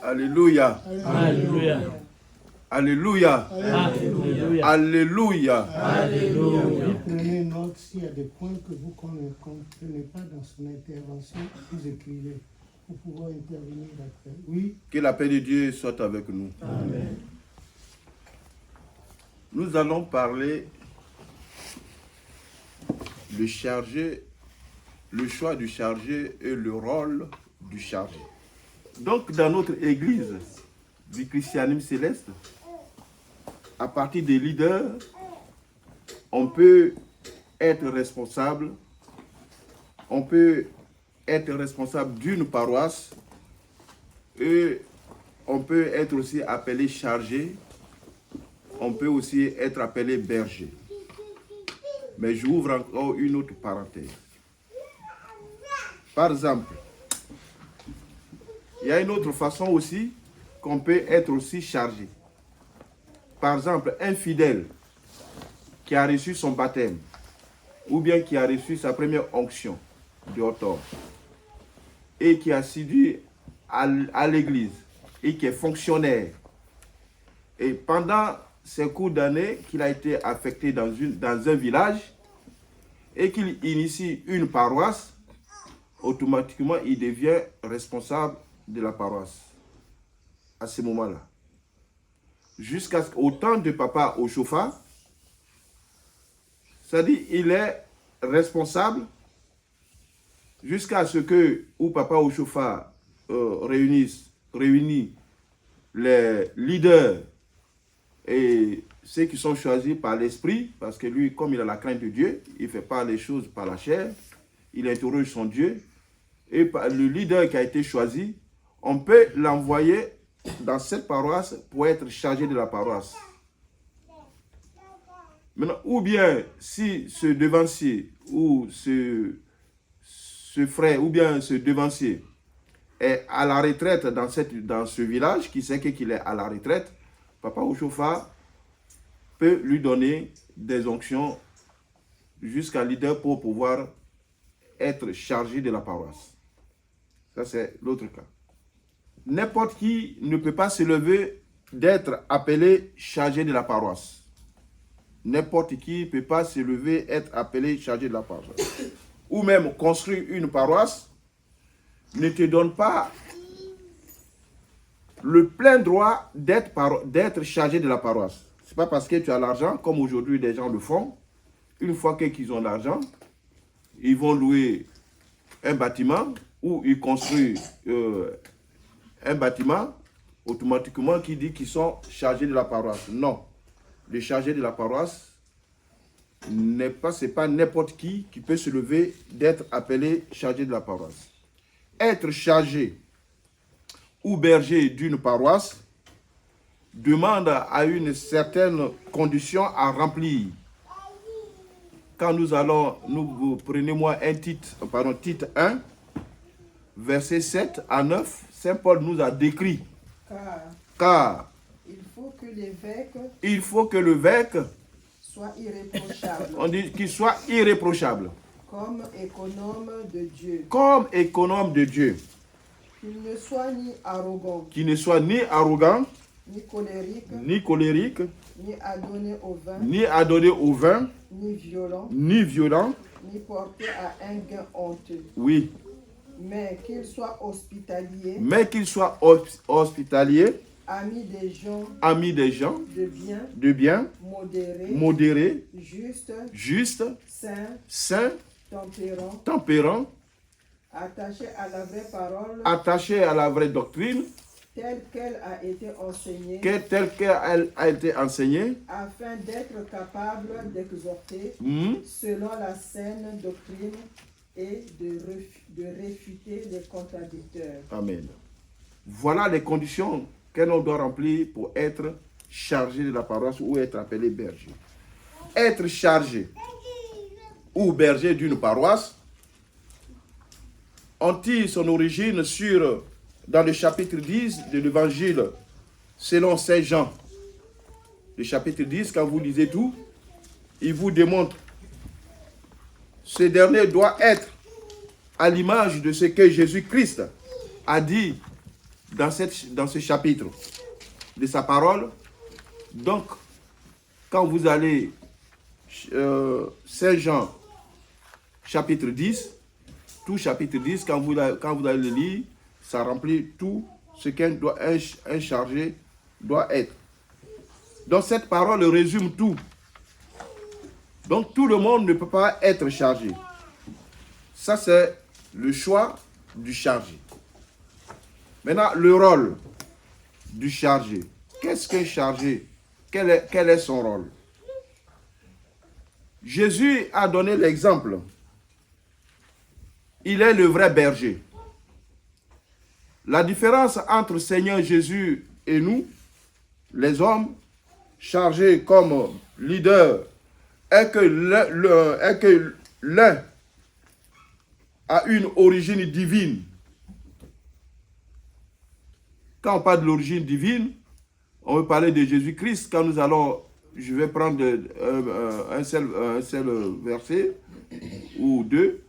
Alléluia. Alléluia. Alléluia. Alléluia. Alléluia. Alléluia. Prenez note s'il y a des points que vous ne comprenez pas dans son intervention, vous écrivez pour pouvoir intervenir après. Oui. Que la paix de Dieu soit avec nous. Amen. Nous allons parler du chargé, le choix du chargé et le rôle du chargé. Donc, dans notre église du christianisme céleste, à partir des leaders, on peut être responsable. On peut être responsable d'une paroisse et on peut être aussi appelé chargé. On peut aussi être appelé berger. Mais j'ouvre encore une autre parenthèse. Par exemple, il y a une autre façon aussi qu'on peut être aussi chargé. Par exemple, un fidèle qui a reçu son baptême ou bien qui a reçu sa première onction de autor et qui a assidu à l'église et qui est fonctionnaire. Et pendant ces cours d'année qu'il a été affecté dans un village et qu'il initie une paroisse, automatiquement il devient responsable de la paroisse à ce moment-là. Jusqu'au temps de Papa Oshofa, c'est-à-dire il est responsable jusqu'à ce que Papa Oshofa réunit les leaders et ceux qui sont choisis par l'esprit, parce que lui, comme il a la crainte de Dieu, il ne fait pas les choses par la chair, il interroge son Dieu, et le leader qui a été choisi, on peut l'envoyer dans cette paroisse pour être chargé de la paroisse. Maintenant, ou bien si ce devancier ou ce frère ou bien ce devancier est à la retraite dans ce village, qui sait qu'il est à la retraite, Papa Oshofa peut lui donner des onctions jusqu'à leader pour pouvoir être chargé de la paroisse. Ça, c'est l'autre cas. N'importe qui ne peut pas se lever d'être appelé chargé de la paroisse. N'importe qui ne peut pas se lever être appelé chargé de la paroisse. Ou même construire une paroisse ne te donne pas le plein droit d'être chargé de la paroisse. Ce n'est pas parce que tu as l'argent, comme aujourd'hui des gens le font. Une fois qu'ils ont l'argent, ils vont louer un bâtiment ou ils construisent un bâtiment, automatiquement qui dit qu'ils sont chargés de la paroisse. Non. Le chargé de la paroisse, ce n'est pas n'importe qui peut se lever d'être appelé chargé de la paroisse. Être chargé ou berger d'une paroisse demande à une certaine condition à remplir. Quand prenez-moi titre 1, verset 7 à 9, Saint Paul nous a décrit. Car il faut que l'évêque soit irréprochable. On dit qu'il soit irréprochable. Comme économe de Dieu. Comme économe de Dieu. Qu'il ne soit ni arrogant. Qu'il ne soit ni arrogant. Ni colérique. Ni colérique. Ni adonné au vin. Ni adonné au vin. Ni violent. Ni violent. Ni porté à un gain honteux. Oui. Mais qu'il soit hospitalier. Mais qu'il soit hospitalier. Ami des gens. Ami des gens. De bien. Modéré. Juste. Saint. Tempérant. Attaché à la vraie parole. Telle qu'elle a été enseignée. Afin d'être capable d'exhorter selon la saine doctrine et de réfuter les contradicteurs. Amen. Voilà les conditions que l'on doit remplir pour être chargé de la paroisse ou être appelé berger. Être chargé ou berger d'une paroisse, on tire son origine dans le chapitre 10 de l'évangile selon Saint Jean. Le chapitre 10, quand vous lisez tout, il vous démontre ce dernier doit être à l'image de ce que Jésus-Christ a dit dans ce chapitre de sa parole. Donc, quand vous allez Saint Jean, chapitre 10, tout chapitre 10, quand vous allez le lire, ça remplit tout ce qu'un chargé doit être. Donc, cette parole résume tout. Donc, tout le monde ne peut pas être chargé. Ça, c'est le choix du chargé. Maintenant, le rôle du chargé. Qu'est-ce qu'un chargé? Quel est son rôle? Jésus a donné l'exemple. Il est le vrai berger. La différence entre Seigneur Jésus et nous, les hommes, chargés comme leaders, est que l'un a une origine divine. Quand on parle de l'origine divine, on veut parler de Jésus-Christ. Quand nous allons, je vais prendre un seul verset ou deux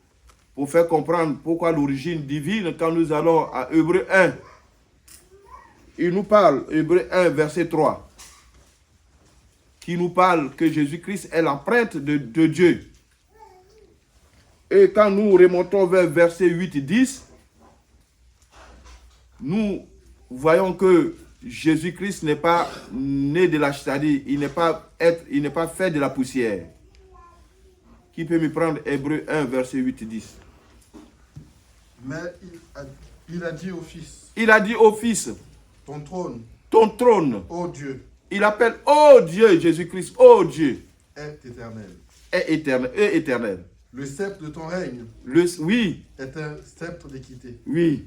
pour faire comprendre pourquoi l'origine divine. Quand nous allons à Hébreux 1, il nous parle, Hébreux 1, verset 3, qui nous parle que Jésus-Christ est l'empreinte de Dieu. Et quand nous remontons vers verset 8 et 10, nous voyons que Jésus-Christ n'est pas né de la c'est-à-dire, il n'est pas fait de la poussière. Qui peut me prendre Hébreux 1, verset 8 et 10? Mais il a dit au Fils. Il a dit au Fils. Ton trône. Ton trône. Ô Dieu. Il appelle, ô Dieu, Jésus-Christ, ô Dieu. Est éternel. Est éternel. Le sceptre de ton règne. Oui. Est un sceptre d'équité. Oui.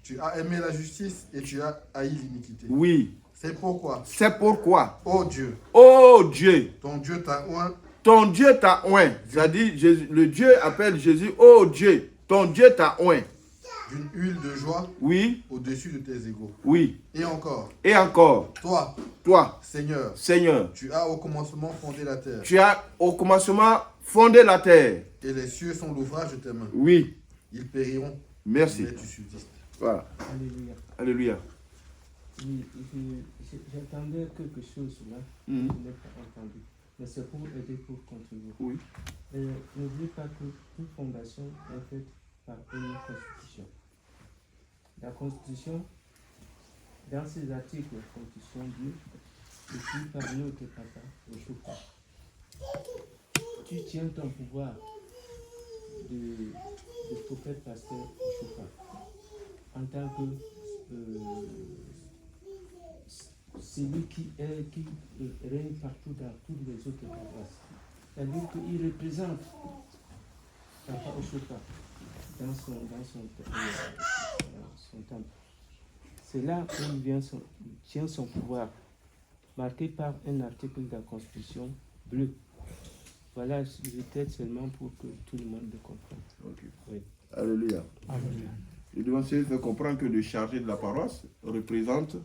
Tu as aimé la justice et tu as haï l'iniquité. Oui. C'est pourquoi. C'est pourquoi. Ô Dieu. Ô Dieu. Ton Dieu t'a oint. Ton Dieu t'a oint. C'est-à-dire, le Dieu appelle Jésus, ô Dieu. Ton Dieu t'a oint. D'une huile de joie. Oui. Au-dessus de tes égaux. Oui. Et encore. Et encore. Toi. Seigneur. Tu as au commencement fondé la terre. Tu as au commencement fondé la terre. Et les cieux sont l'ouvrage de tes mains. Oui. Ils périront. Merci. Mais tu subsistes. Voilà. Alléluia. Alléluia. Oui, j'attendais quelque chose là, je n'ai pas entendu. Mais c'est pour aider, pour continuer. Oui. N'oublie pas que toute fondation est faite par une constitution. La constitution, dans ces articles, la constitution dit, écrit par notre papa, le Choupa. Tu tiens ton pouvoir de prophète pasteur au Choupa en tant que celui qui règne partout dans toutes les autres paroisses. C'est-à-dire qu'il représente Papa Oshoka dans son temple. C'est là où il tient son pouvoir, marqué par un article de la Constitution bleu. Voilà, je t'aide seulement pour que tout le monde le comprenne. Okay. Oui. Alléluia. Alléluia. Je dois essayer de faire comprendre que le chargé de la paroisse représente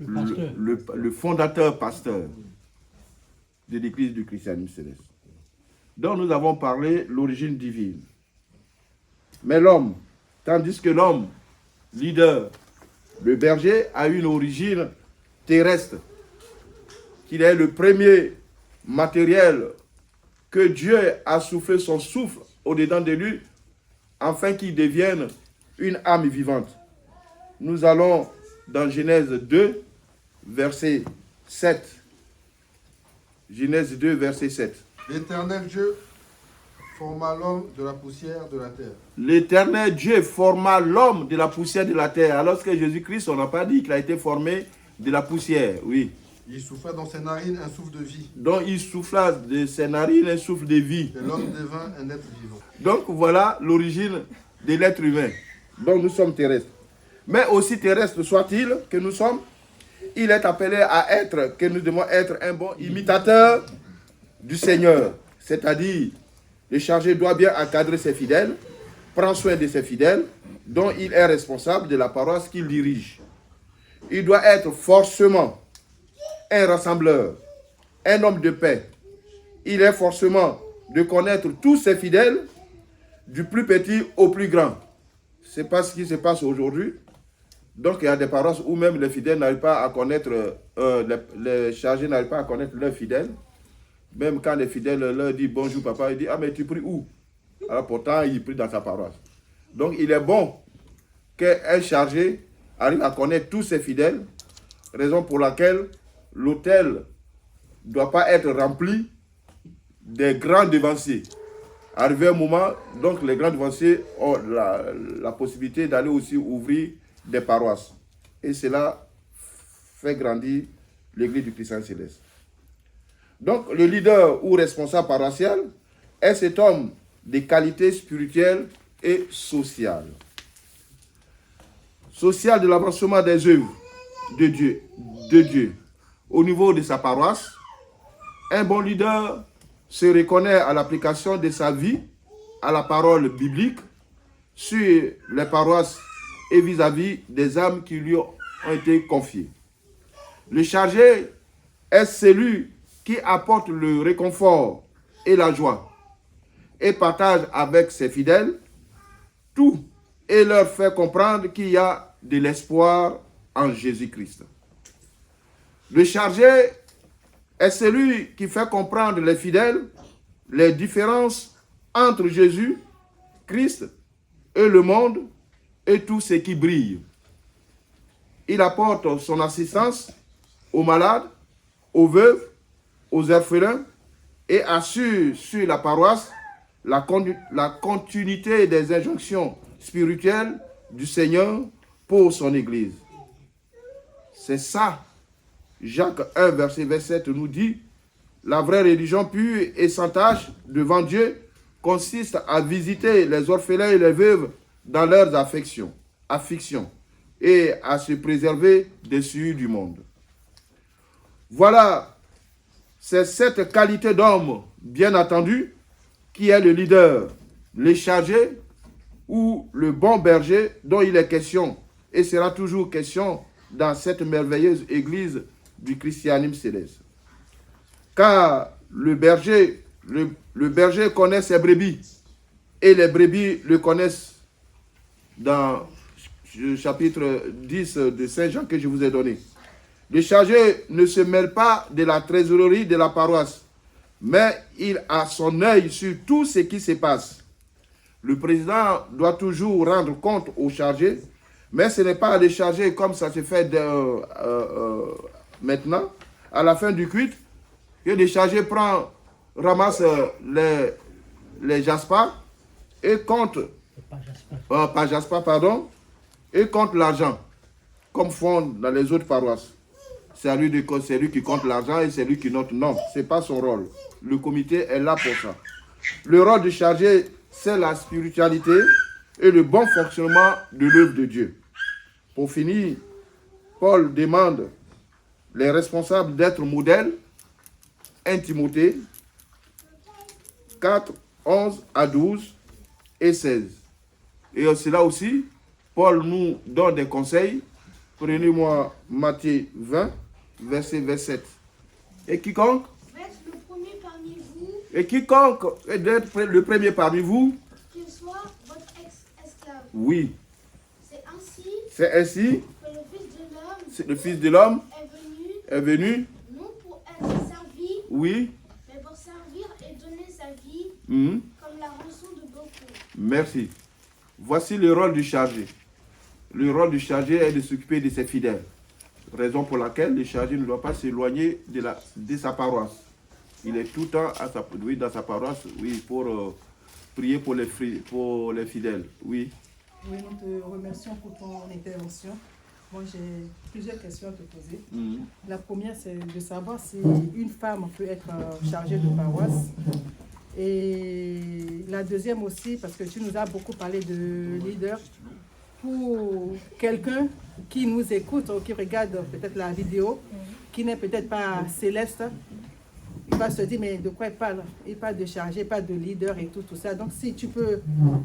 le fondateur pasteur de l'église du christianisme céleste. Donc nous avons parlé de l'origine divine. Mais l'homme, tandis que l'homme, leader, le berger, a une origine terrestre, qu'il est le premier matériel que Dieu a soufflé son souffle au-dedans de lui, afin qu'il devienne une âme vivante. Nous allons dans Genèse 2, verset 7. Genèse 2, verset 7. L'Éternel Dieu forma l'homme de la poussière de la terre. L'Éternel Dieu forma l'homme de la poussière de la terre. Alors que Jésus-Christ, on n'a pas dit qu'il a été formé de la poussière, oui. Il souffla dans ses narines un souffle de vie. Donc il souffla de ses narines un souffle de vie. Et l'homme devint un être vivant. Donc voilà l'origine de l'être humain. Donc nous sommes terrestres. Mais aussi terrestres soit-il que nous sommes, il est appelé à être, que nous devons être un bon imitateur du Seigneur. C'est-à-dire, le chargé doit bien encadrer ses fidèles, prendre soin de ses fidèles, dont il est responsable de la paroisse qu'il dirige. Il doit être forcément un rassembleur, un homme de paix. Il est forcément de connaître tous ses fidèles, du plus petit au plus grand. Ce n'est pas ce qui se passe aujourd'hui. Donc il y a des paroisses où même les fidèles n'arrivent pas à connaître, les chargés n'arrivent pas à connaître leurs fidèles. Même quand les fidèles leur disent bonjour papa, il dit ah mais tu pries où? Alors pourtant il prie dans sa paroisse. Donc il est bon qu'un chargé arrive à connaître tous ses fidèles, raison pour laquelle l'autel ne doit pas être rempli des grands devanciers. Arrivé un moment, donc les grands devanciers ont la possibilité d'aller aussi ouvrir des paroisses. Et cela fait grandir l'église du Christ céleste. Donc le leader ou responsable paroissial est cet homme de qualité spirituelle et sociale. Social de l'avancement des œuvres de Dieu. Au niveau de sa paroisse, un bon leader se reconnaît à l'application de sa vie à la parole biblique sur les paroisses et vis-à-vis des âmes qui lui ont été confiées. Le chargé est celui qui apporte le réconfort et la joie et partage avec ses fidèles tout et leur fait comprendre qu'il y a de l'espoir en Jésus-Christ. Le chargé est celui qui fait comprendre les fidèles les différences entre Jésus, Christ et le monde et tout ce qui brille. Il apporte son assistance aux malades, aux veuves, aux orphelins et assure sur la paroisse la continuité des injonctions spirituelles du Seigneur pour son Église. C'est ça. Jacques 1, verset 27 nous dit « La vraie religion pure et sans tache devant Dieu consiste à visiter les orphelins et les veuves dans leurs afflictions et à se préserver des souillures du monde. » Voilà, c'est cette qualité d'homme, bien entendu, qui est le leader, le chargé ou le bon berger dont il est question et sera toujours question dans cette merveilleuse église du christianisme céleste. Car le berger connaît ses brebis et les brebis le connaissent dans le chapitre 10 de Saint Jean que je vous ai donné. Le chargé ne se mêle pas de la trésorerie de la paroisse, mais il a son œil sur tout ce qui se passe. Le président doit toujours rendre compte au chargé, mais ce n'est pas le chargé comme ça se fait maintenant, à la fin du culte, que le chargé ramasse les jaspars et compte, et compte l'argent, comme font dans les autres paroisses. C'est lui qui compte l'argent et c'est lui qui note. Non, ce n'est pas son rôle. Le comité est là pour ça. Le rôle du chargé, c'est la spiritualité et le bon fonctionnement de l'œuvre de Dieu. Pour finir, Paul demande les responsables d'être modèles. 1 Timothée 4, 11 à 12 et 16. Et c'est là aussi, Paul nous donne des conseils. Prenez-moi Matthieu 20, verset 27. Et quiconque le premier parmi vous, et quiconque est d'être le premier parmi vous, qu'il soit votre esclave. Oui. C'est ainsi que le Fils de l'homme est venu, non pour être servi, oui, mais pour servir et donner sa vie comme la rançon de beaucoup. Merci. Voici le rôle du chargé. Le rôle du chargé est de s'occuper de ses fidèles. Raison pour laquelle le chargé ne doit pas s'éloigner de sa paroisse. Il est tout le temps dans sa paroisse, oui, pour prier pour les fidèles. Oui. Oui, nous te remercions pour ton intervention. Moi, j'ai plusieurs questions à te poser. La première, c'est de savoir si une femme peut être chargée de paroisse. Et la deuxième aussi, parce que tu nous as beaucoup parlé de leader, pour quelqu'un qui nous écoute ou qui regarde peut-être la vidéo, qui n'est peut-être pas céleste, il va se dire, mais de quoi il parle? Il parle de chargé, pas de leader et tout ça. Donc, si tu peux,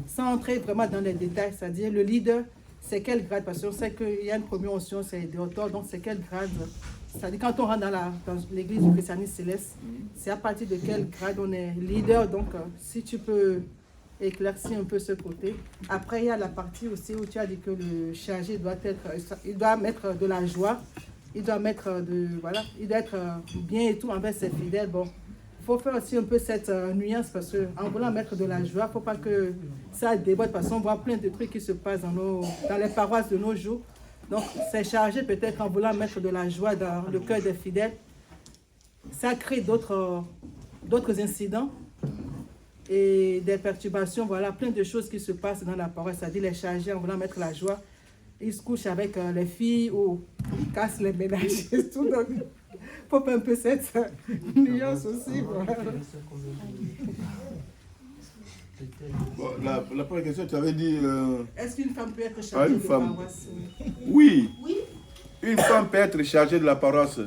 sans entrer vraiment dans les détails, c'est-à-dire le leader, c'est quel grade? Parce qu'on sait qu'il y a une première onction, c'est de hauteur, donc c'est quel grade? C'est-à-dire quand on rentre dans l'église du christianisme céleste, c'est à partir de quel grade on est leader. Donc, si tu peux éclaircir un peu ce côté. Après, il y a la partie aussi où tu as dit que le chargé il doit mettre de la joie, il doit il doit être bien et tout envers ses fidèles. Bon, il faut faire aussi un peu cette nuance parce qu'en voulant mettre de la joie, il ne faut pas que ça déborde parce qu'on voit plein de trucs qui se passent dans les paroisses de nos jours. Donc, c'est chargé peut-être en voulant mettre de la joie dans le cœur des fidèles. Ça crée d'autres incidents et des perturbations, voilà, plein de choses qui se passent dans la paroisse. C'est-à-dire les chargés en voulant mettre la joie, ils se couchent avec les filles ou ils cassent les ménages et tout. Donc, il faut un peu cette nuance aussi. Voilà. Bon, la première question, tu avais dit... Est-ce qu'une femme peut être chargée de paroisse? Oui. Une femme peut être chargée de la paroisse.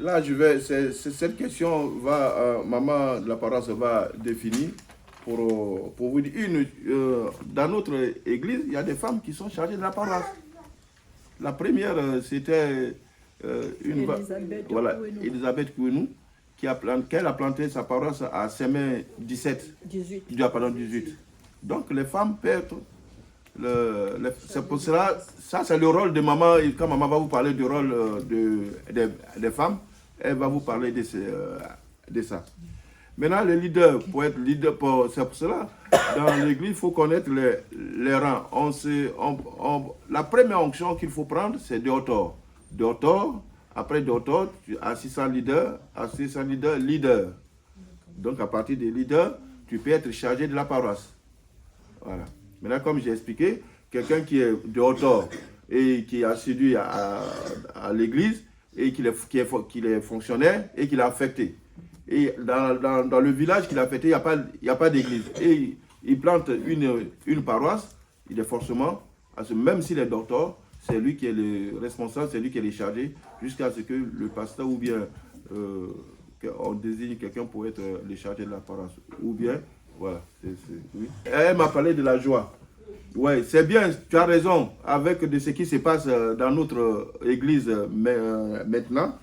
Là, cette question maman de la paroisse va définir pour vous dire. Dans notre église, il y a des femmes qui sont chargées de la paroisse. La première, c'était Elisabeth Kouenou, qu'elle a planté sa paroisse à Sémé 18. Donc, les femmes peuvent être... c'est pour cela, ça c'est le rôle de maman. Et quand maman va vous parler du rôle des femmes, elle va vous parler de ça. Maintenant, le leader, pour être leader, c'est pour cela, dans l'église, il faut connaître les rangs. La première onction qu'il faut prendre, c'est Deotor. Après Deotor, assistant leader, leader. Donc, à partir des leaders, tu peux être chargé de la paroisse. Voilà. Maintenant, comme j'ai expliqué, quelqu'un qui est Deotor et qui est assidu à l'église, et qu'il est fonctionnaire et qu'il est affecté. Et dans le village qu'il a affecté, il n'y a pas d'église. Et il plante une paroisse, il est forcément, même s'il est docteur, c'est lui qui est le responsable, c'est lui qui est le chargé, jusqu'à ce que le pasteur ou bien on désigne quelqu'un pour être le chargé de la paroisse. Ou bien, voilà. Oui. Elle m'a parlé de la joie. Oui, c'est bien, tu as raison, avec de ce qui se passe dans notre église maintenant,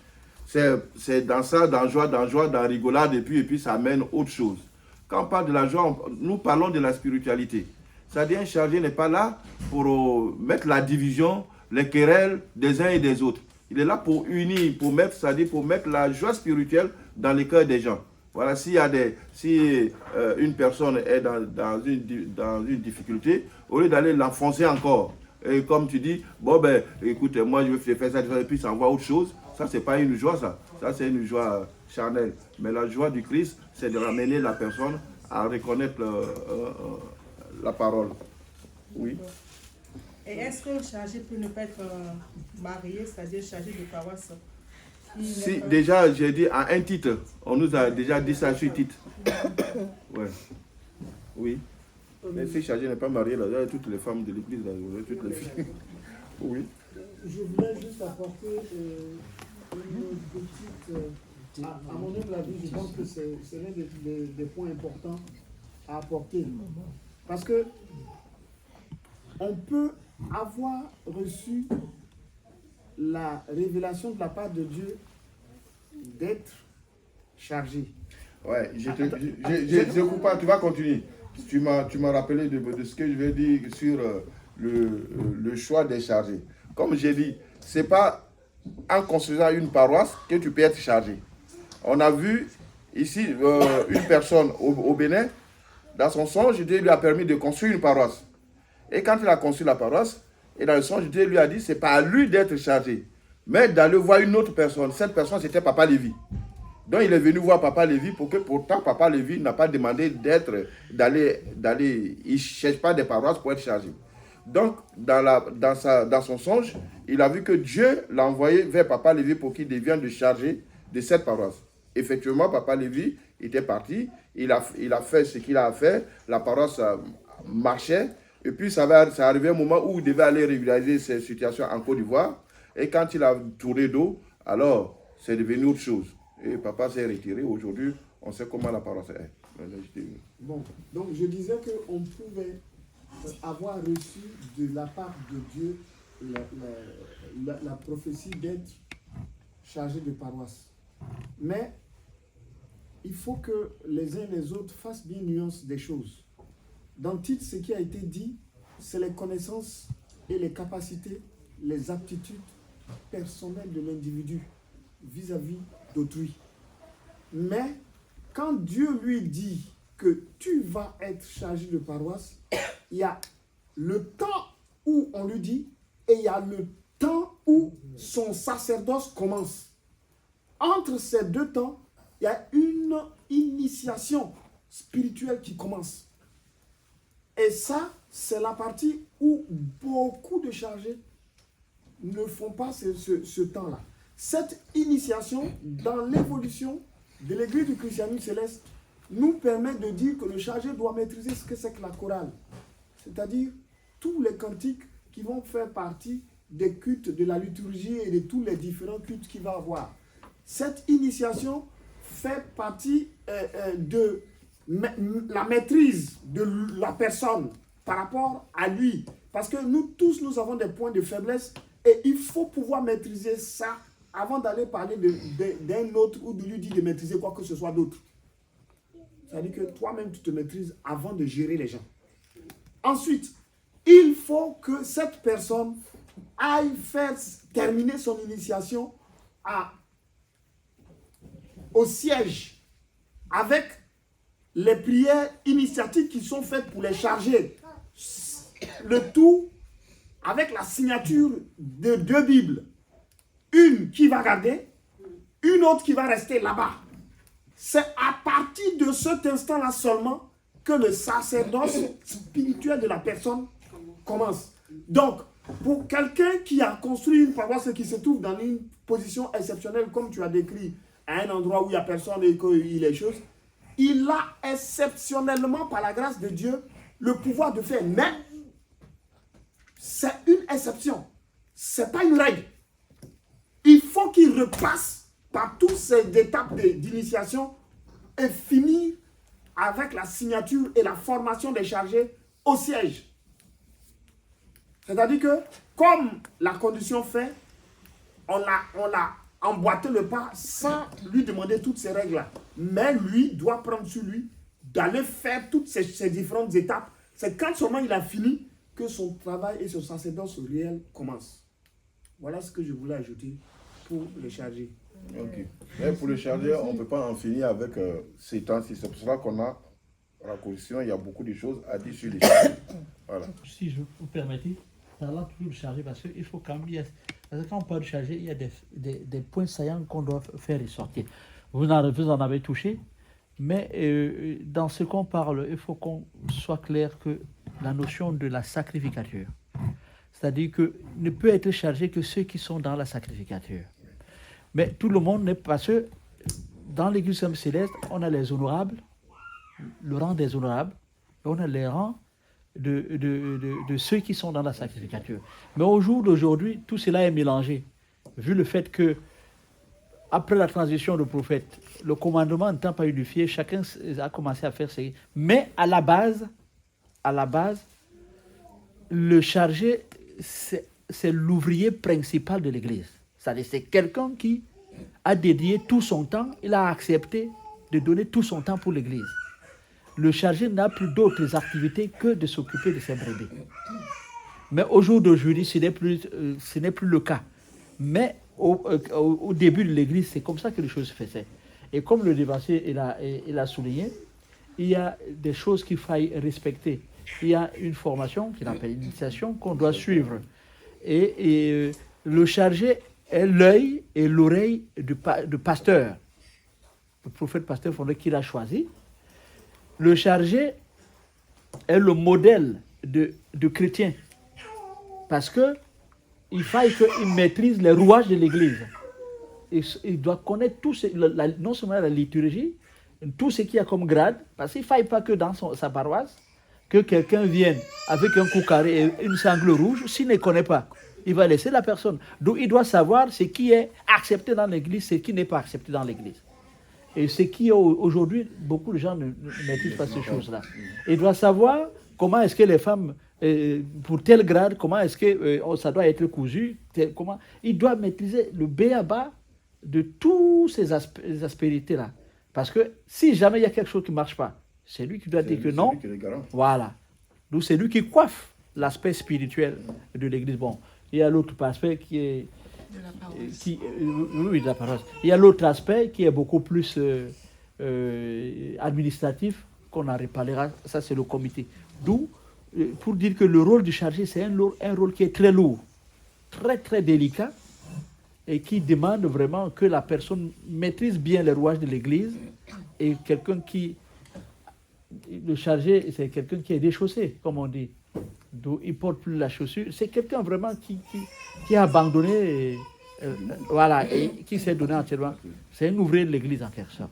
c'est dans ça, dans joie, dans rigolade, et puis ça amène autre chose. Quand on parle de la joie, nous parlons de la spiritualité. C'est-à-dire, un chargé n'est pas là pour mettre la division, les querelles des uns et des autres. Il est là pour unir, pour mettre la joie spirituelle dans les cœurs des gens. Voilà, si une personne est dans une difficulté, au lieu d'aller l'enfoncer encore, et comme tu dis, bon ben, écoute, moi je vais faire ça, et puis ça envoie autre chose, ça c'est pas une joie ça c'est une joie charnelle. Mais la joie du Christ, c'est de ramener la personne à reconnaître la parole. Oui. Et est-ce qu'un chargé peut ne pas être marié, c'est-à-dire chargé de paroisse? Si, déjà, j'ai dit à un titre. On nous a déjà dit ça sur titre. Ouais. Oui. Mais si chargé n'est pas marié, là, il y a toutes les femmes de l'église, toutes les filles. Oui. Je voulais juste apporter une petite... à mon humble avis, je pense que c'est l'un des points importants à apporter. Parce que on peut avoir reçu la révélation de la part de Dieu d'être chargé. Ouais, je coupe pas, tu vas continuer. Tu m'as rappelé de ce que je vais dire sur le choix des chargés. Comme j'ai dit, ce n'est pas en construisant une paroisse que tu peux être chargé. On a vu ici une personne au Bénin, dans son songe, Dieu lui a permis de construire une paroisse. Et quand il a construit la paroisse, et dans le songe, Dieu lui a dit, c'est pas à lui d'être chargé, mais d'aller voir une autre personne. Cette personne, c'était Papa Lévi. Donc, il est venu voir Papa Lévi pour que, pourtant, Papa Lévi n'a pas demandé d'aller, il ne cherche pas des paroisses pour être chargé. Donc, dans son songe, il a vu que Dieu l'a envoyé vers Papa Lévi pour qu'il devienne le chargé de cette paroisse. Effectivement, Papa Lévi était parti, il a fait ce qu'il a fait, la paroisse marchait, et puis ça arrivait un moment où il devait aller régulariser ses situations en Côte d'Ivoire, et quand il a tourné d'eau, alors c'est devenu autre chose. Et papa s'est retiré. Aujourd'hui, on sait comment la paroisse est. Bon, donc je disais qu'on pouvait avoir reçu de la part de Dieu la prophétie d'être chargé de paroisse. Mais il faut que les uns et les autres fassent bien nuance des choses. Dans le titre, ce qui a été dit, c'est les connaissances et les capacités, les aptitudes personnelles de l'individu vis-à-vis d'autrui. Mais quand Dieu lui dit que tu vas être chargé de paroisse, il y a le temps où on lui dit et il y a le temps où son sacerdoce commence. Entre ces deux temps, il y a une initiation spirituelle qui commence. Et ça, c'est la partie où beaucoup de chargés ne font pas ce temps-là. Cette initiation dans l'évolution de l'église du christianisme céleste nous permet de dire que le chargé doit maîtriser ce que c'est que la chorale. C'est-à-dire tous les cantiques qui vont faire partie des cultes de la liturgie et de tous les différents cultes qu'il va avoir. Cette initiation fait partie de la maîtrise de la personne par rapport à lui. Parce que nous tous, nous avons des points de faiblesse et il faut pouvoir maîtriser ça avant d'aller parler d'un autre ou de lui dire de maîtriser quoi que ce soit d'autre. C'est-à-dire que toi-même, tu te maîtrises avant de gérer les gens. Ensuite, il faut que cette personne aille terminer son initiation au siège avec les prières initiatiques qui sont faites pour les charger. Le tout avec la signature de 2 Bibles. Une qui va garder, une autre qui va rester là-bas. C'est à partir de cet instant-là seulement que le sacerdoce spirituel de la personne commence. Donc, pour quelqu'un qui a construit une paroisse et qui se trouve dans une position exceptionnelle, comme tu as décrit, à un endroit où il n'y a personne et qu'il est chose, il a exceptionnellement, par la grâce de Dieu, le pouvoir de faire. Mais, c'est une exception. Ce n'est pas une règle. Il faut qu'il repasse par toutes ces étapes d'initiation et finir avec la signature et la formation des chargés au siège. C'est-à-dire que, comme la condition fait, on l'a emboîté le pas sans lui demander toutes ces règles-là. Mais lui doit prendre sur lui d'aller faire toutes ces différentes étapes. C'est quand seulement il a fini que son travail et son sacerdoce réel commencent. Voilà ce que je voulais ajouter pour les chargés. Ok. Mais pour les chargés, on ne peut pas en finir avec ces temps-ci. C'est pour cela qu'on a la commission, il y a beaucoup de choses à dire sur les chargés. Voilà. Si je vous permettez, parlant toujours de chargé, parce qu'il faut quand même dire, parce que quand on parle de chargé, il y a des points saillants qu'on doit faire ressortir. Vous en avez touché, mais dans ce qu'on parle, il faut qu'on soit clair que la notion de la sacrificature, c'est-à-dire que ne peut être chargé que ceux qui sont dans la sacrificature. Mais tout le monde n'est pas sûr. Dans l'Église céleste, on a les honorables, le rang des honorables, et on a les rangs de ceux qui sont dans la sacrificature. Mais au jour d'aujourd'hui, tout cela est mélangé, vu le fait que, après la transition du prophète, le commandement n'étant pas unifié, chacun a commencé à faire ses... Mais à la base, le chargé, c'est l'ouvrier principal de l'Église. C'est-à-dire c'est quelqu'un qui a dédié tout son temps, il a accepté de donner tout son temps pour l'Église. Le chargé n'a plus d'autres activités que de s'occuper de ses brebis. Mais au jour d'aujourd'hui, ce n'est plus le cas. Mais au début de l'Église, c'est comme ça que les choses se faisaient. Et comme le dévancier il a souligné, il y a des choses qu'il faille respecter. Il y a une formation qu'il appelle l'initiation qu'on doit suivre. Et le chargé est l'œil et l'oreille du pasteur. Le prophète pasteur fondé qu'il a choisi. Le chargé est le modèle de chrétien. Parce que il faille qu'il maîtrise les rouages de l'Église. Il doit connaître non seulement la liturgie, tout ce qu'il y a comme grade, parce qu'il ne faille pas que dans sa paroisse, que quelqu'un vienne avec un cou carré et une sangle rouge, s'il ne connaît pas, il va laisser la personne. Donc il doit savoir ce qui est accepté dans l'Église, ce qui n'est pas accepté dans l'Église. Et ce qui aujourd'hui, beaucoup de gens ne maîtrisent pas ces choses-là. Il doit savoir comment est-ce que les femmes, pour tel grade, comment est-ce que ça doit être cousu, comment. Il doit maîtriser le b.a.-ba de tous ces aspérités-là. Parce que si jamais il y a quelque chose qui ne marche pas, c'est lui qui doit dire que non. Voilà. Donc c'est lui qui coiffe l'aspect spirituel de l'église. Bon, il y a l'autre aspect qui est... De la paroisse. Oui, de la paroisse. Il y a l'autre aspect qui est beaucoup plus administratif, qu'on en reparlera, ça c'est le comité. D'où, pour dire que le rôle du chargé, c'est un rôle qui est très lourd, très très délicat, et qui demande vraiment que la personne maîtrise bien les rouages de l'église, et quelqu'un qui... Le chargé, c'est quelqu'un qui est déchaussé, comme on dit. D'où il ne porte plus la chaussure. C'est quelqu'un vraiment qui a abandonné, voilà, et qui s'est donné entièrement. C'est un ouvrier de l'église en quelque sorte.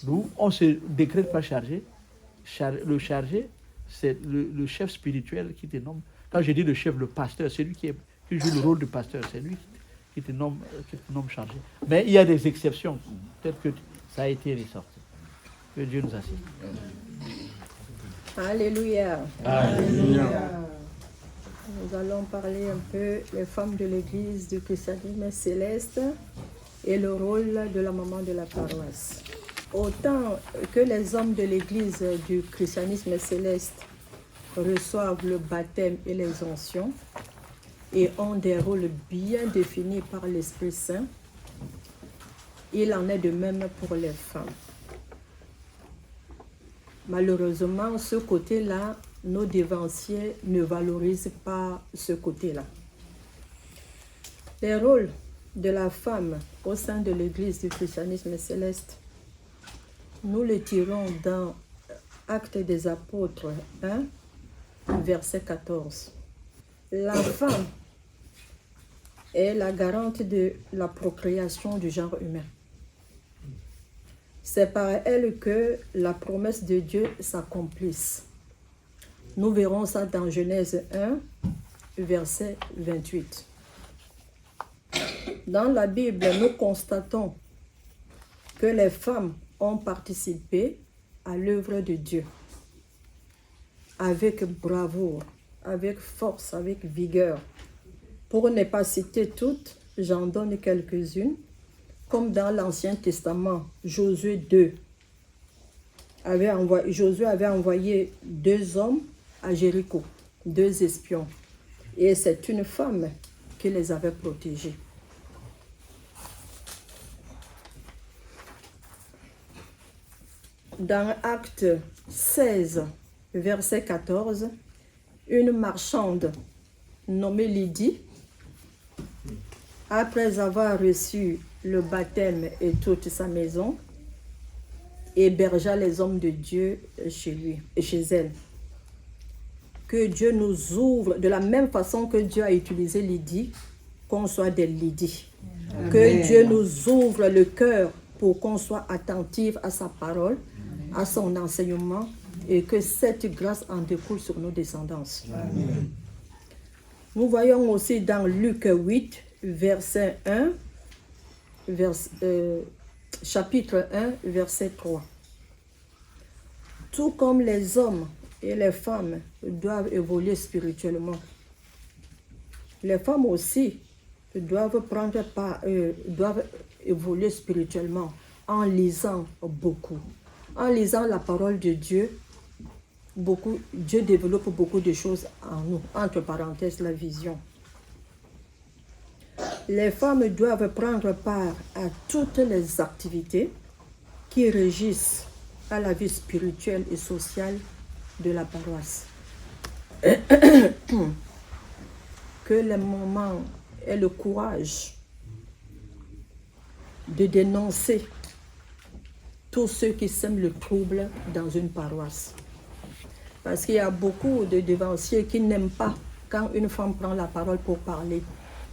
D'où on ne se décrète pas chargé. Le chargé, c'est le chef spirituel qui te nomme. Quand je dis le chef, le pasteur, c'est lui qui joue le rôle de pasteur. C'est lui qui te nomme chargé. Mais il y a des exceptions. Peut-être que ça a été ressorti. Que Dieu nous assiste. Alléluia. Alléluia. Nous allons parler un peu des femmes de l'église du christianisme céleste et le rôle de la maman de la paroisse. Autant que les hommes de l'église du christianisme céleste reçoivent le baptême et les onctions et ont des rôles bien définis par l'Esprit Saint, il en est de même pour les femmes. Malheureusement, ce côté-là, nos dévanciers ne valorisent pas ce côté-là. Les rôles de la femme au sein de l'Église du christianisme céleste, nous les tirons dans Actes des Apôtres 1, verset 14. La femme est la garante de la procréation du genre humain. C'est par elle que la promesse de Dieu s'accomplisse. Nous verrons ça dans Genèse 1, verset 28. Dans la Bible, nous constatons que les femmes ont participé à l'œuvre de Dieu avec bravoure, avec force, avec vigueur. Pour ne pas citer toutes, j'en donne quelques-unes. Comme dans l'Ancien Testament, Josué 2. Josué avait envoyé 2 hommes à Jéricho, 2 espions. Et c'est une femme qui les avait protégés. Dans Acte 16, verset 14, une marchande nommée Lydie, après avoir reçu le baptême et toute sa maison, hébergea les hommes de Dieu chez lui et chez elle. Que Dieu nous ouvre de la même façon que Dieu a utilisé Lydie, qu'on soit des Lydies. Amen. Que Dieu nous ouvre le cœur pour qu'on soit attentif à sa parole, à son enseignement, et que cette grâce en découle sur nos descendants. Amen. Nous voyons aussi dans Luc 8, verset 1, chapitre 1, verset 3. Tout comme les hommes et les femmes doivent évoluer spirituellement, les femmes aussi doivent doivent évoluer spirituellement en lisant beaucoup. En lisant la parole de Dieu, Dieu développe beaucoup de choses en nous, entre parenthèses la vision. Les femmes doivent prendre part à toutes les activités qui régissent à la vie spirituelle et sociale de la paroisse. Que les mamans aient le courage de dénoncer tous ceux qui sèment le trouble dans une paroisse. Parce qu'il y a beaucoup de dévanciers qui n'aiment pas quand une femme prend la parole pour parler.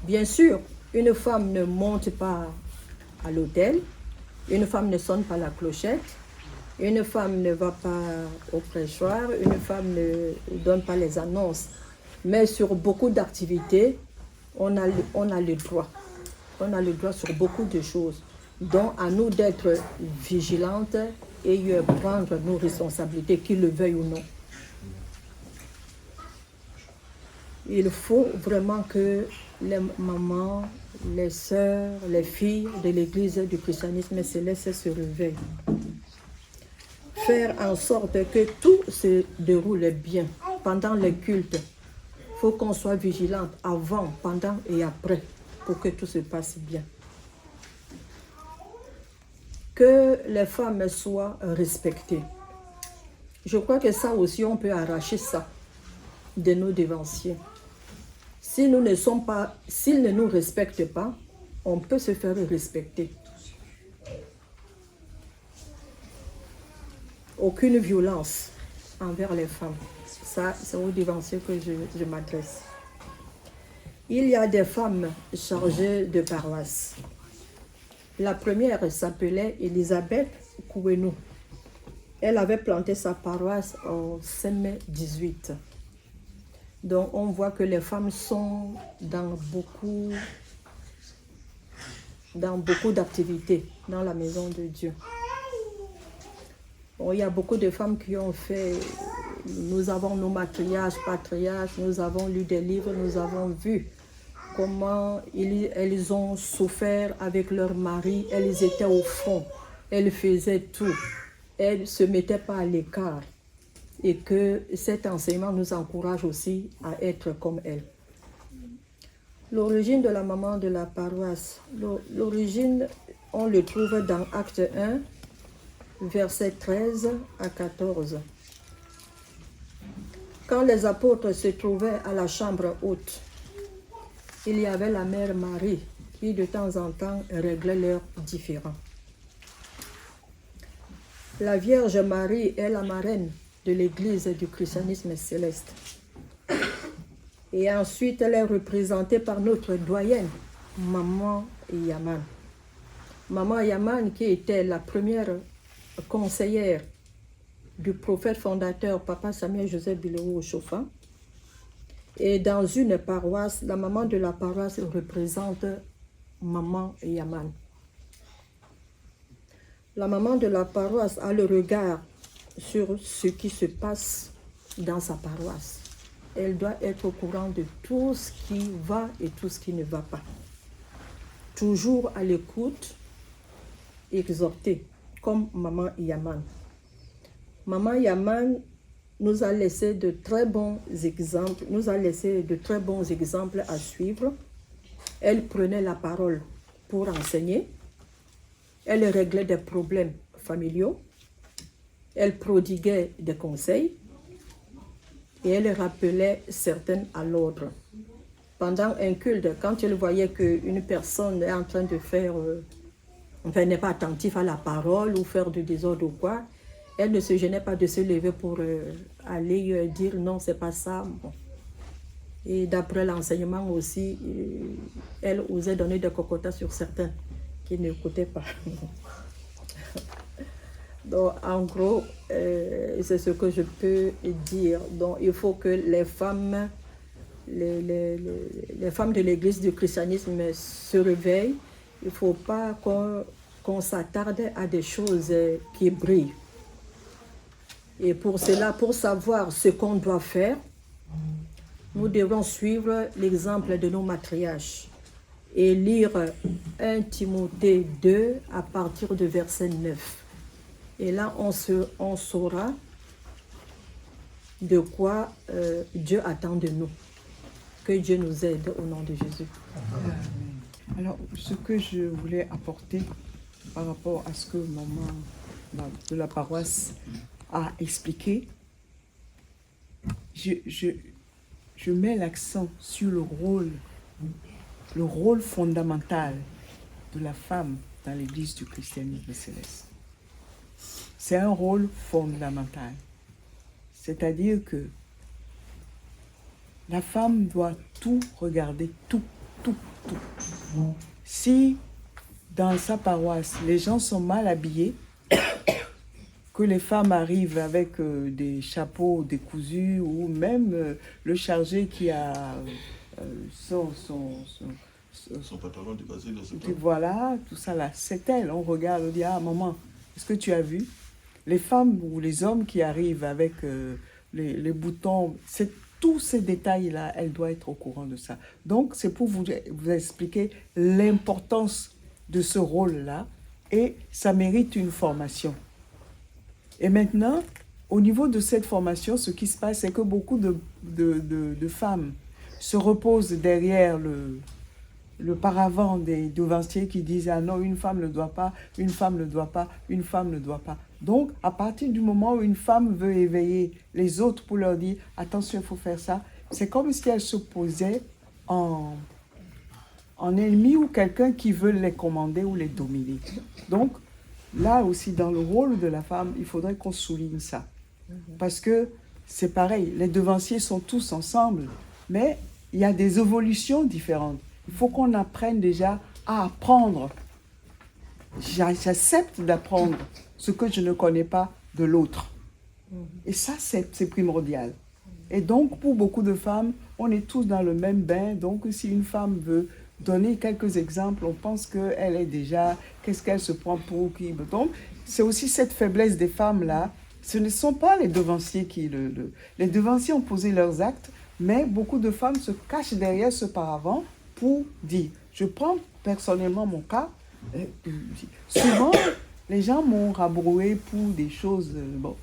Bien sûr, une femme ne monte pas à l'autel, une femme ne sonne pas la clochette, une femme ne va pas au prêchoir, une femme ne donne pas les annonces. Mais sur beaucoup d'activités, on a le droit. On a le droit sur beaucoup de choses. Donc à nous d'être vigilantes et prendre nos responsabilités, qu'ils le veuillent ou non. Il faut vraiment que les mamans, les sœurs, les filles de l'église du christianisme céleste se réveillent. Faire en sorte que tout se déroule bien pendant les cultes. Il faut qu'on soit vigilante avant, pendant et après pour que tout se passe bien. Que les femmes soient respectées. Je crois que ça aussi, on peut arracher ça de nos dévanciers. S'ils ne nous respectent pas, on peut se faire respecter. Aucune violence envers les femmes. Ça, c'est aux dévanciers que je m'adresse. Il y a des femmes chargées de paroisse. La première s'appelait Elisabeth Kouenou. Elle avait planté sa paroisse en 5 mai 18. Donc on voit que les femmes sont dans beaucoup d'activités dans la maison de Dieu. Bon, il y a beaucoup de femmes qui ont fait, nous avons nos matriarches, patriarches, nous avons lu des livres, nous avons vu comment elles ont souffert avec leur mari, elles étaient au front, elles faisaient tout, elles ne se mettaient pas à l'écart. Et que cet enseignement nous encourage aussi à être comme elles. L'origine de la maman de la paroisse, l'origine, on le trouve dans Acte 1, versets 13 à 14. Quand les apôtres se trouvaient à la chambre haute, il y avait la mère Marie qui de temps en temps réglait leurs différends. La Vierge Marie est la marraine de l'Église du christianisme céleste. Et ensuite, elle est représentée par notre doyenne, Maman Yaman. Maman Yaman, qui était la première conseillère du prophète fondateur, Papa Samuel Joseph Bilowo Ochofa. Et dans une paroisse, la maman de la paroisse représente Maman Yaman. La maman de la paroisse a le regard sur ce qui se passe dans sa paroisse. Elle doit être au courant de tout ce qui va et tout ce qui ne va pas. Toujours à l'écoute, exhorter, comme Maman Yaman. Maman Yaman nous a laissé de très bons exemples, à suivre. Elle prenait la parole pour enseigner. Elle réglait des problèmes familiaux. Elle prodiguait des conseils et elle rappelait certaines à l'ordre. Pendant un culte, quand elle voyait qu'une personne est en train de faire, n'est pas attentive à la parole ou faire du désordre ou quoi, elle ne se gênait pas de se lever pour aller dire non, c'est pas ça. Bon. Et d'après l'enseignement aussi, elle osait donner des cocotas sur certains qui n'écoutaient pas. Donc, en gros, c'est ce que je peux dire. Donc, il faut que les femmes, les femmes de l'Église du christianisme se réveillent. Il ne faut pas qu'on s'attarde à des choses qui brillent. Et pour cela, pour savoir ce qu'on doit faire, nous devons suivre l'exemple de nos matriarches et lire 1 Timothée 2 à partir de verset 9. Et là, on saura de quoi Dieu attend de nous. Que Dieu nous aide au nom de Jésus. Amen. Alors, ce que je voulais apporter par rapport à ce que maman de la paroisse a expliqué, je mets l'accent sur le rôle fondamental de la femme dans l'Église du christianisme céleste. C'est un rôle fondamental. C'est-à-dire que la femme doit tout regarder, tout. Si dans sa paroisse, les gens sont mal habillés, que les femmes arrivent avec des chapeaux décousus ou même le chargé qui a son pantalon dépassé. Voilà, tout ça là, c'est elle. On regarde, on dit, ah maman, est-ce que tu as vu? Les femmes ou les hommes qui arrivent avec les boutons, c'est tous ces détails-là, elle doit être au courant de ça. Donc, c'est pour vous expliquer l'importance de ce rôle-là et ça mérite une formation. Et maintenant, au niveau de cette formation, ce qui se passe, c'est que beaucoup de femmes se reposent derrière le paravent des devanciers qui disent « Ah non, une femme ne doit pas, une femme ne doit pas, une femme ne doit pas ». Donc, à partir du moment où une femme veut éveiller les autres pour leur dire « Attention, il faut faire ça », c'est comme si elle se posait en ennemi ou quelqu'un qui veut les commander ou les dominer. Donc, là aussi, dans le rôle de la femme, il faudrait qu'on souligne ça. Parce que c'est pareil, les devanciers sont tous ensemble, mais il y a des évolutions différentes. Il faut qu'on apprenne déjà à apprendre. J'accepte d'apprendre ce que je ne connais pas de l'autre. Et ça, c'est primordial. Et donc, pour beaucoup de femmes, on est tous dans le même bain. Donc, si une femme veut donner quelques exemples, on pense qu'elle est déjà, qu'est-ce qu'elle se prend pour qui. Donc, c'est aussi cette faiblesse des femmes-là. Ce ne sont pas les devanciers qui les devanciers ont posé leurs actes, mais beaucoup de femmes se cachent derrière ce paravent pour dire. Je prends personnellement mon cas. Souvent, les gens m'ont rabroué pour des choses. Bon,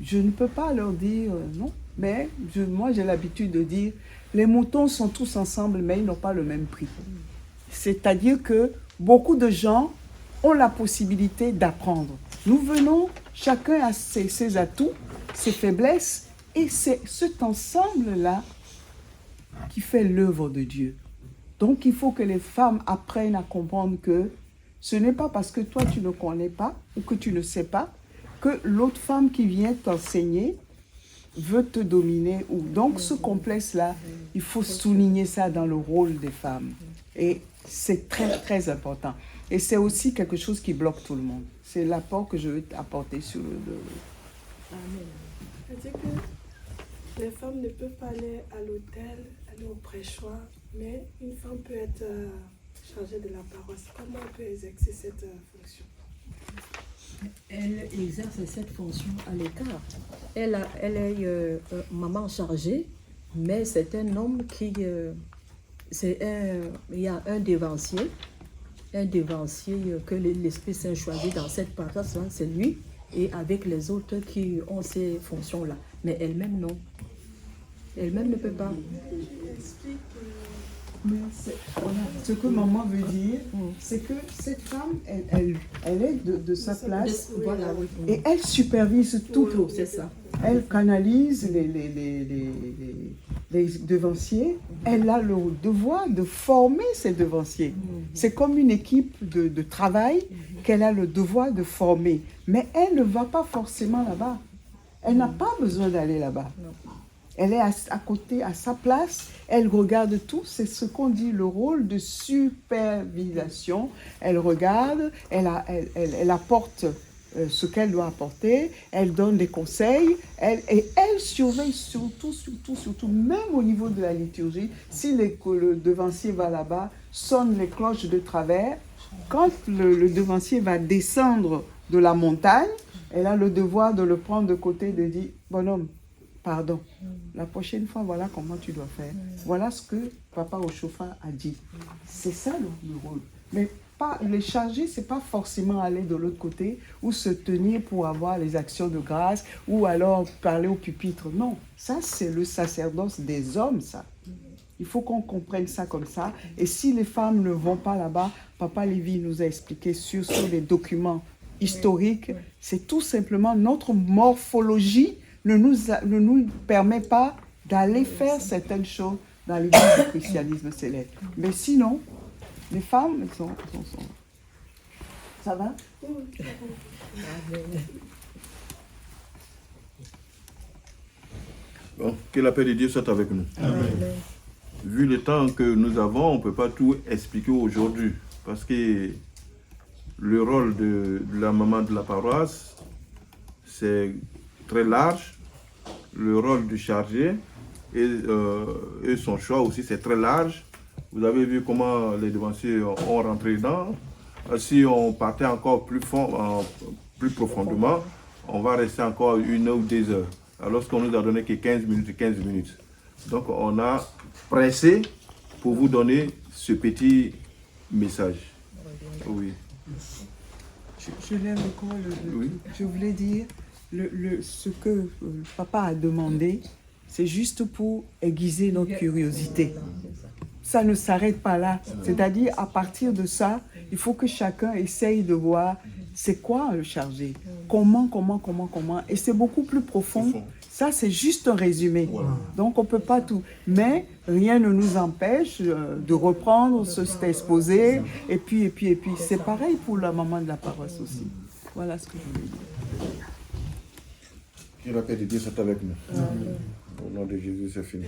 je ne peux pas leur dire non, mais moi j'ai l'habitude de dire les moutons sont tous ensemble, mais ils n'ont pas le même prix. C'est-à-dire que beaucoup de gens ont la possibilité d'apprendre. Nous venons, chacun a ses atouts, ses faiblesses, et c'est cet ensemble-là qui fait l'œuvre de Dieu. Donc il faut que les femmes apprennent à comprendre que ce n'est pas parce que toi tu ne connais pas ou que tu ne sais pas que l'autre femme qui vient t'enseigner veut te dominer. Donc ce complexe-là, il faut souligner ça dans le rôle des femmes. Et c'est très très important. Et c'est aussi quelque chose qui bloque tout le monde. C'est l'apport que je veux apporter sur le... Amen. C'est-à-dire que les femmes ne peuvent pas aller à l'hôtel, aller au prêchoir, mais une femme peut être chargée de la paroisse. Comment elle peut exercer cette fonction? Elle exerce cette fonction à l'écart. Elle est maman chargée, mais c'est un homme qui... il y a un dévancier que l'Esprit Saint choisit dans cette paroisse, c'est lui, et avec les autres qui ont ces fonctions-là. Mais elle-même, non. Elle-même ne peut pas. Ce que maman veut dire, c'est que cette femme, elle est de sa place, Voilà, oui. et elle supervise tout. C'est ça. Elle canalise les devanciers. Elle a le devoir de former ces devanciers. C'est comme une équipe de travail qu'elle a le devoir de former. Mais elle ne va pas forcément là-bas. Elle n'a pas besoin d'aller là-bas. Elle est à côté, à sa place. Elle regarde tout. C'est ce qu'on dit, le rôle de supervision. Elle regarde, elle apporte ce qu'elle doit apporter, elle donne des conseils, et elle surveille surtout, même au niveau de la liturgie. Si le devancier va là-bas, sonne les cloches de travers, quand le devancier va descendre de la montagne, elle a le devoir de le prendre de côté, de dire « Bonhomme, pardon, la prochaine fois, voilà comment tu dois faire. Voilà ce que Papa Oshofa a dit. » C'est ça le rôle. Mais les charger, ce n'est pas forcément aller de l'autre côté ou se tenir pour avoir les actions de grâce ou alors parler au pupitre. Non, ça c'est le sacerdoce des hommes, ça. Il faut qu'on comprenne ça comme ça. Et si les femmes ne vont pas là-bas, Papa Lévy nous a expliqué sur les documents historiques, c'est tout simplement notre morphologie ne nous permet pas d'aller faire certaines choses dans l'église du christianisme céleste. Mais sinon, les femmes, elles sont... Ça va? Bon, que la paix de Dieu soit avec nous. Amen. Vu le temps que nous avons, on ne peut pas tout expliquer aujourd'hui. Parce que le rôle de la maman de la paroisse, c'est très large. Le rôle du chargé et son choix aussi, c'est très large. Vous avez vu comment les devanciers ont rentré dedans. Si on partait encore plus profondément, on va rester encore 1 ou 2 heures. Alors qu'on nous a donné que 15 minutes. Donc on a pressé pour vous donner ce petit message. Oui. Je lève le col. Oui. Je voulais dire, ce que papa a demandé, c'est juste pour aiguiser notre curiosité. Ça ne s'arrête pas là. C'est-à-dire, à partir de ça, il faut que chacun essaye de voir c'est quoi le chargé, comment. Et c'est beaucoup plus profond. Ça, c'est juste un résumé. Donc, on ne peut pas tout. Mais rien ne nous empêche de reprendre ce exposé. Et puis. C'est pareil pour la maman de la paroisse aussi. Voilà ce que je voulais dire. Que la paix de Dieu soit avec nous. Au nom de Jésus, c'est fini.